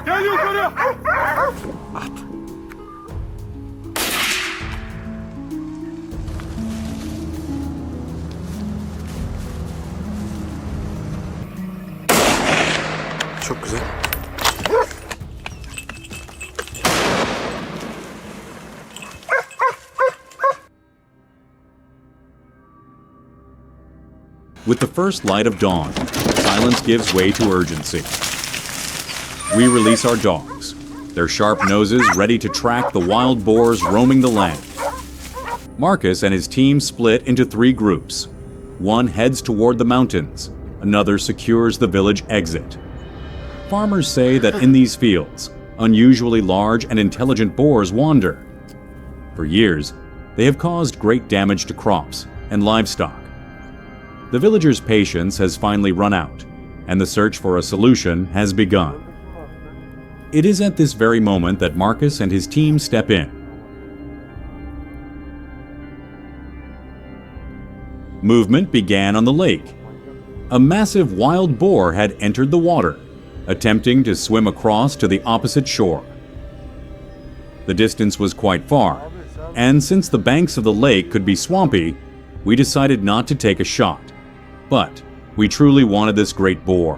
Gel yukarı! Çok güzel. With the first light of dawn, silence gives way to urgency. We release our dogs, their sharp noses ready to track the wild boars roaming the land. Marcus and his team split into 3 groups. One heads toward the mountains, another secures the village exit. Farmers say that in these fields, unusually large and intelligent boars wander. For years, they have caused great damage to crops and livestock. The villagers' patience has finally run out, and the search for a solution has begun. It is at this very moment that Marcus and his team step in. Movement began on the lake. A massive wild boar had entered the water, attempting to swim across to the opposite shore. The distance was quite far, and since the banks of the lake could be swampy, we decided not to take a shot. But we truly wanted this great boar.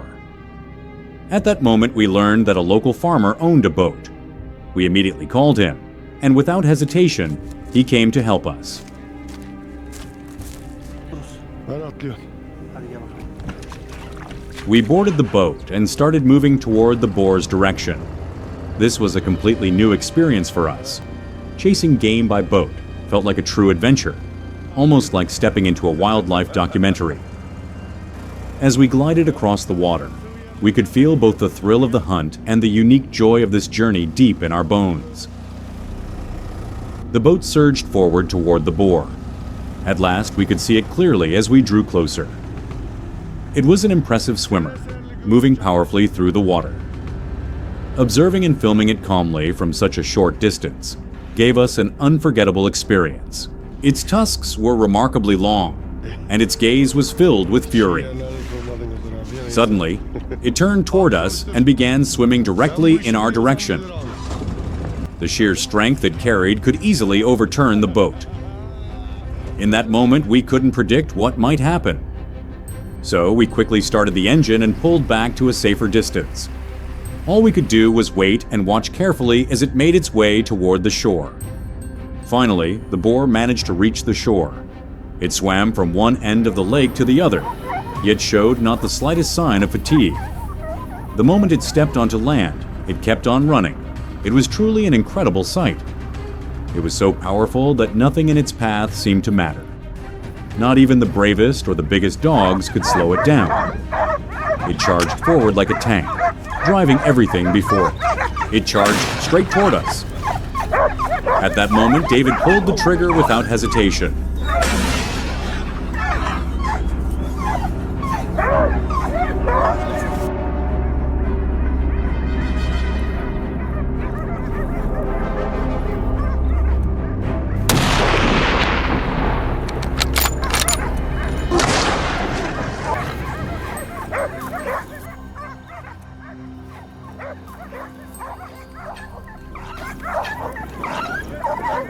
At that moment, we learned that a local farmer owned a boat. We immediately called him, and without hesitation, he came to help us. We boarded the boat and started moving toward the boar's direction. This was a completely new experience for us. Chasing game by boat felt like a true adventure, almost like stepping into a wildlife documentary. As we glided across the water, we could feel both the thrill of the hunt and the unique joy of this journey deep in our bones. The boat surged forward toward the boar. At last, we could see it clearly as we drew closer. It was an impressive swimmer, moving powerfully through the water. Observing and filming it calmly from such a short distance gave us an unforgettable experience. Its tusks were remarkably long, and its gaze was filled with fury. Suddenly, it turned toward us and began swimming directly in our direction. The sheer strength it carried could easily overturn the boat. In that moment, we couldn't predict what might happen. So we quickly started the engine and pulled back to a safer distance. All we could do was wait and watch carefully as it made its way toward the shore. Finally, the boar managed to reach the shore. It swam from one end of the lake to the other, yet showed not the slightest sign of fatigue. The moment it stepped onto land, it kept on running. It was truly an incredible sight. It was so powerful that nothing in its path seemed to matter. Not even the bravest or the biggest dogs could slow it down. It charged forward like a tank, driving everything before it. It charged straight toward us. At that moment, David pulled the trigger without hesitation.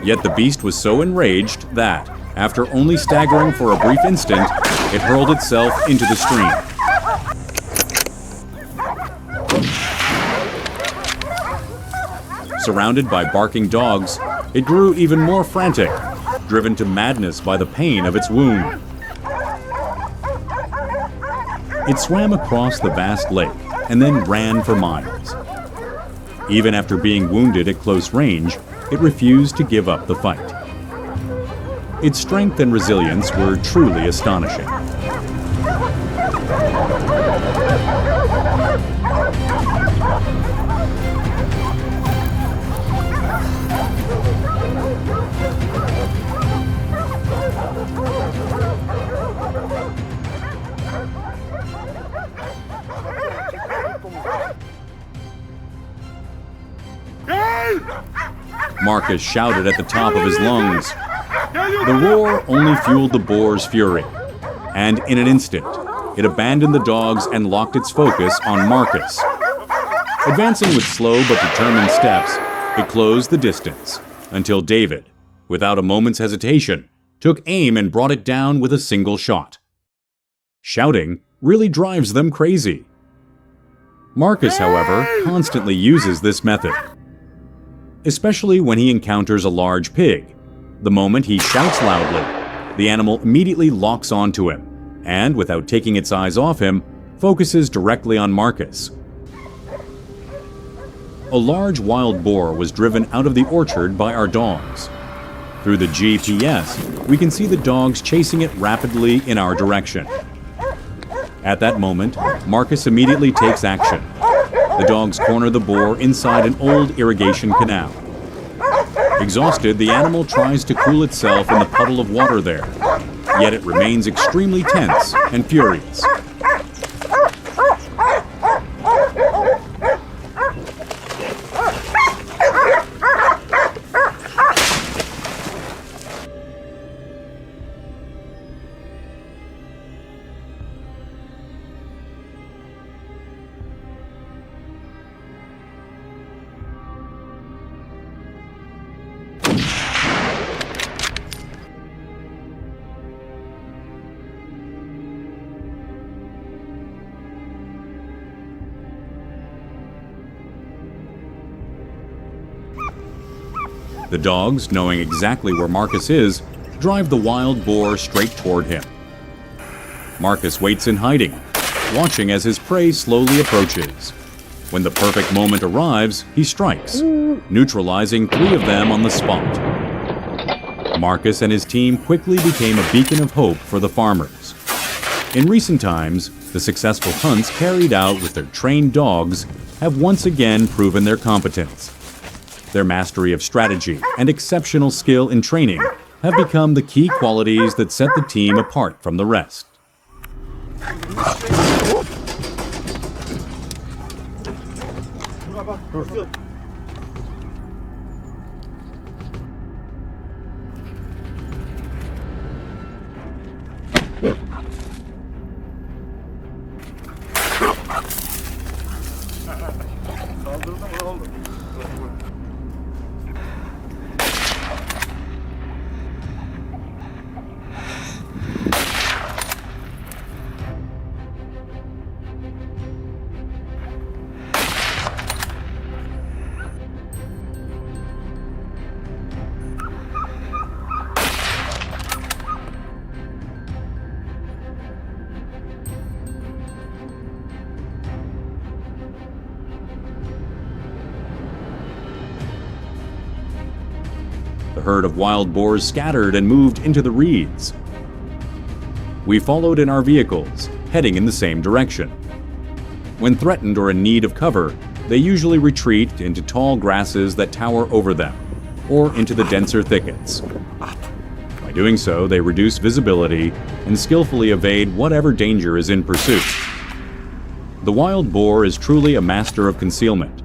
Yet the beast was so enraged that, after only staggering for a brief instant, it hurled itself into the stream. Surrounded by barking dogs, it grew even more frantic, driven to madness by the pain of its wound. It swam across the vast lake and then ran for miles. Even after being wounded at close range, it refused to give up the fight. Its strength and resilience were truly astonishing. Marcus shouted at the top of his lungs. The roar only fueled the boar's fury, and in an instant, it abandoned the dogs and locked its focus on Marcus. Advancing with slow but determined steps, it closed the distance until David, without a moment's hesitation, took aim and brought it down with a single shot. Shouting really drives them crazy. Marcus, however, constantly uses this method, especially when he encounters a large pig. The moment he shouts loudly, the animal immediately locks onto him, and without taking its eyes off him, focuses directly on Marcus. A large wild boar was driven out of the orchard by our dogs. Through the GPS, we can see the dogs chasing it rapidly in our direction. At that moment, Marcus immediately takes action. The dogs corner the boar inside an old irrigation canal. Exhausted, the animal tries to cool itself in the puddle of water there, yet it remains extremely tense and furious. The dogs, knowing exactly where Marcus is, drive the wild boar straight toward him. Marcus waits in hiding, watching as his prey slowly approaches. When the perfect moment arrives, he strikes, neutralizing 3 of them on the spot. Marcus and his team quickly became a beacon of hope for the farmers. In recent times, the successful hunts carried out with their trained dogs have once again proven their competence. Their mastery of strategy and exceptional skill in training have become the key qualities that set the team apart from the rest. The herd of wild boars scattered and moved into the reeds. We followed in our vehicles, heading in the same direction. When threatened or in need of cover, they usually retreat into tall grasses that tower over them, or into the denser thickets. By doing so, they reduce visibility and skillfully evade whatever danger is in pursuit. The wild boar is truly a master of concealment.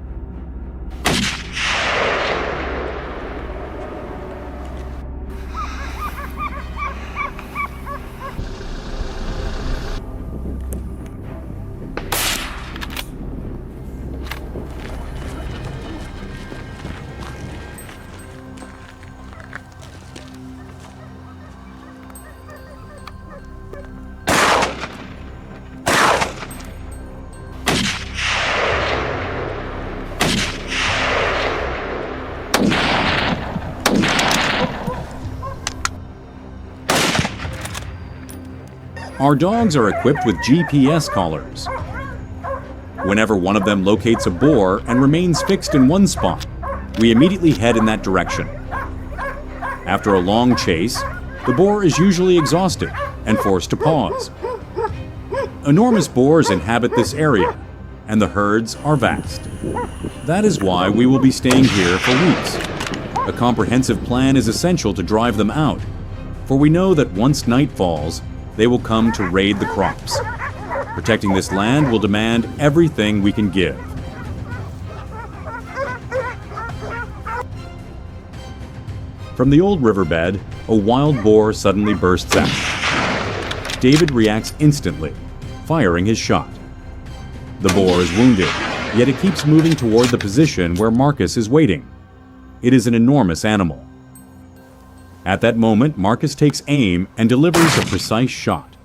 Our dogs are equipped with GPS collars. Whenever one of them locates a boar and remains fixed in one spot, we immediately head in that direction. After a long chase, the boar is usually exhausted and forced to pause. Enormous boars inhabit this area, and the herds are vast. That is why we will be staying here for weeks. A comprehensive plan is essential to drive them out, for we know that once night falls, they will come to raid the crops. Protecting this land will demand everything we can give. From the old riverbed, a wild boar suddenly bursts out. David reacts instantly, firing his shot. The boar is wounded, yet it keeps moving toward the position where Marcus is waiting. It is an enormous animal. At that moment, Marcus takes aim and delivers a precise shot.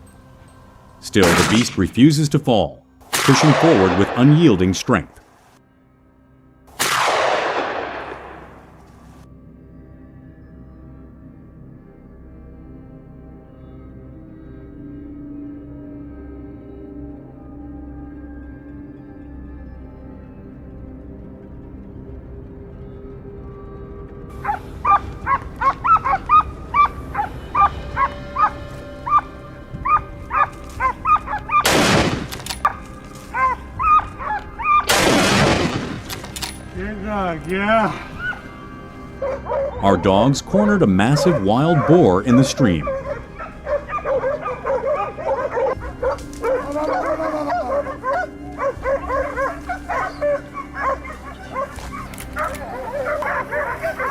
Still, the beast refuses to fall, pushing forward with unyielding strength. Yeah. Our dogs cornered a massive wild boar in the stream.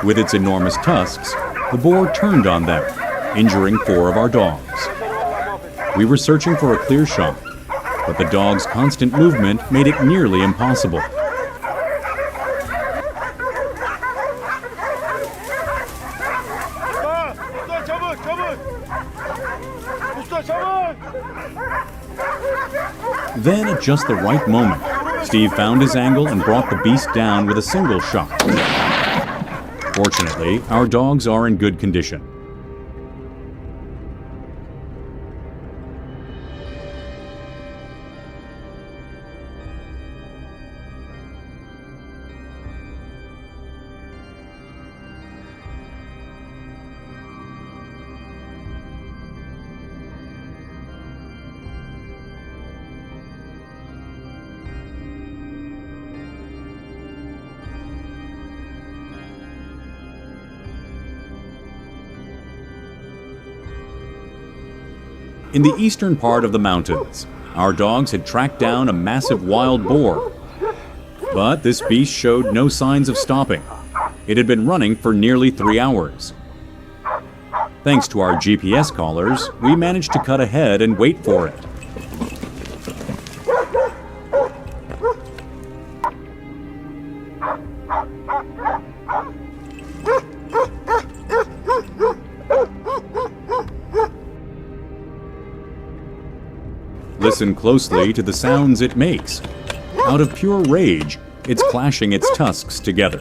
With its enormous tusks, the boar turned on them, injuring 4 of our dogs. We were searching for a clear shot, but the dog's constant movement made it nearly impossible. Then, at just the right moment, Steve found his angle and brought the beast down with a single shot. Fortunately, our dogs are in good condition. In the eastern part of the mountains, our dogs had tracked down a massive wild boar. But this beast showed no signs of stopping. It had been running for nearly 3 hours. Thanks to our GPS collars, we managed to cut ahead and wait for it. Listen closely to the sounds it makes. Out of pure rage, it's clashing its tusks together.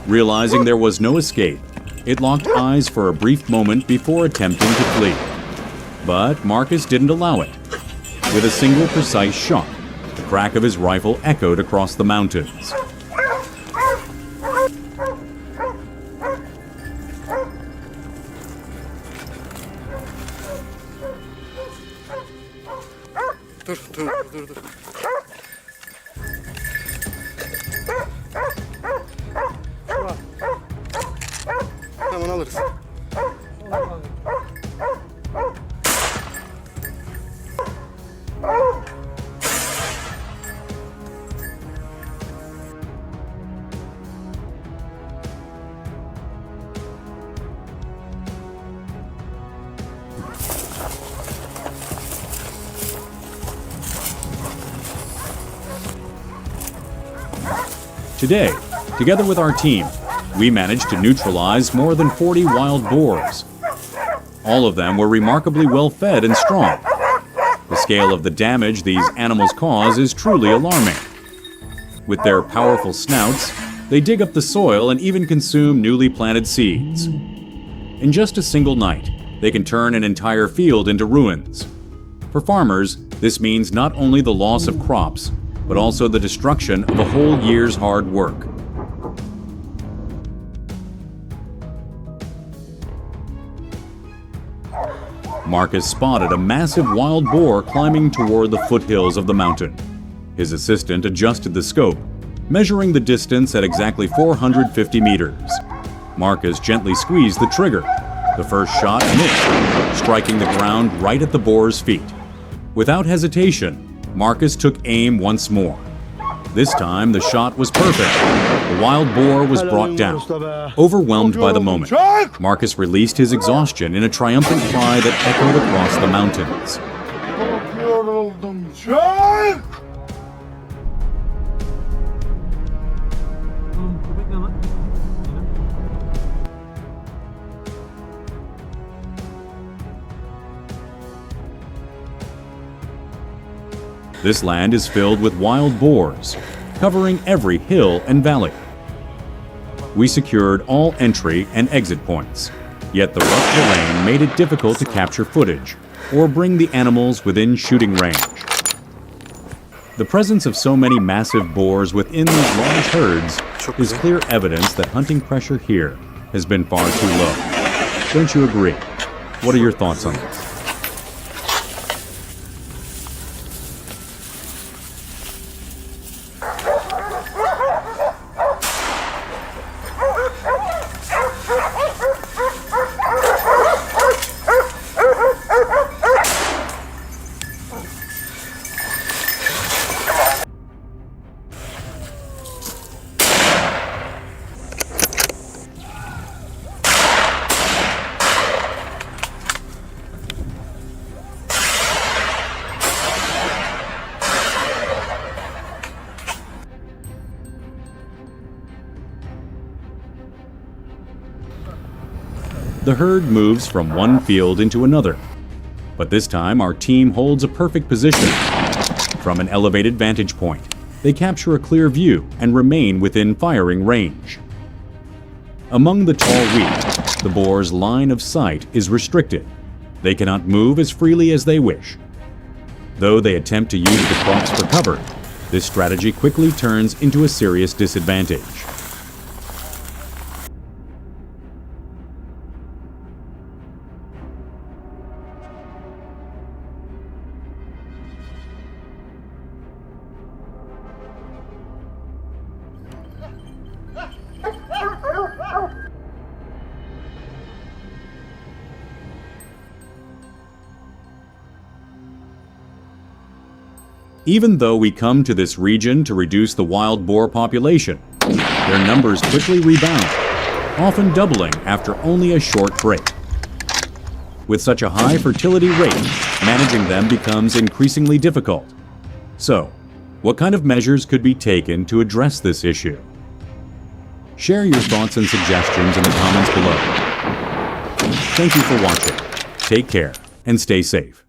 Realizing there was no escape, it locked eyes for a brief moment before attempting to flee. But Marcus didn't allow it. With a single precise shot, the crack of his rifle echoed across the mountains. Dur. Hemen alırız. Today, together with our team, we managed to neutralize more than 40 wild boars. All of them were remarkably well fed and strong. The scale of the damage these animals cause is truly alarming. With their powerful snouts, they dig up the soil and even consume newly planted seeds. In just a single night, they can turn an entire field into ruins. For farmers, this means not only the loss of crops, but also the destruction of a whole year's hard work. Marcus spotted a massive wild boar climbing toward the foothills of the mountain. His assistant adjusted the scope, measuring the distance at exactly 450 meters. Marcus gently squeezed the trigger. The first shot missed, striking the ground right at the boar's feet. Without hesitation, Marcus took aim once more. This time, the shot was perfect. The wild boar was brought down. Overwhelmed by the moment, Marcus released his exhaustion in a triumphant cry that echoed across the mountains. This land is filled with wild boars, covering every hill and valley. We secured all entry and exit points, yet the rough terrain made it difficult to capture footage or bring the animals within shooting range. The presence of so many massive boars within these large herds is clear evidence that hunting pressure here has been far too low. Don't you agree? What are your thoughts on this? The herd moves from one field into another, but this time our team holds a perfect position. From an elevated vantage point, they capture a clear view and remain within firing range. Among the tall wheat, the boar's line of sight is restricted. They cannot move as freely as they wish. Though they attempt to use the crops for cover, this strategy quickly turns into a serious disadvantage. Even though we come to this region to reduce the wild boar population, their numbers quickly rebound, often doubling after only a short break. With such a high fertility rate, managing them becomes increasingly difficult. So, what kind of measures could be taken to address this issue? Share your thoughts and suggestions in the comments below. Thank you for watching. Take care and stay safe.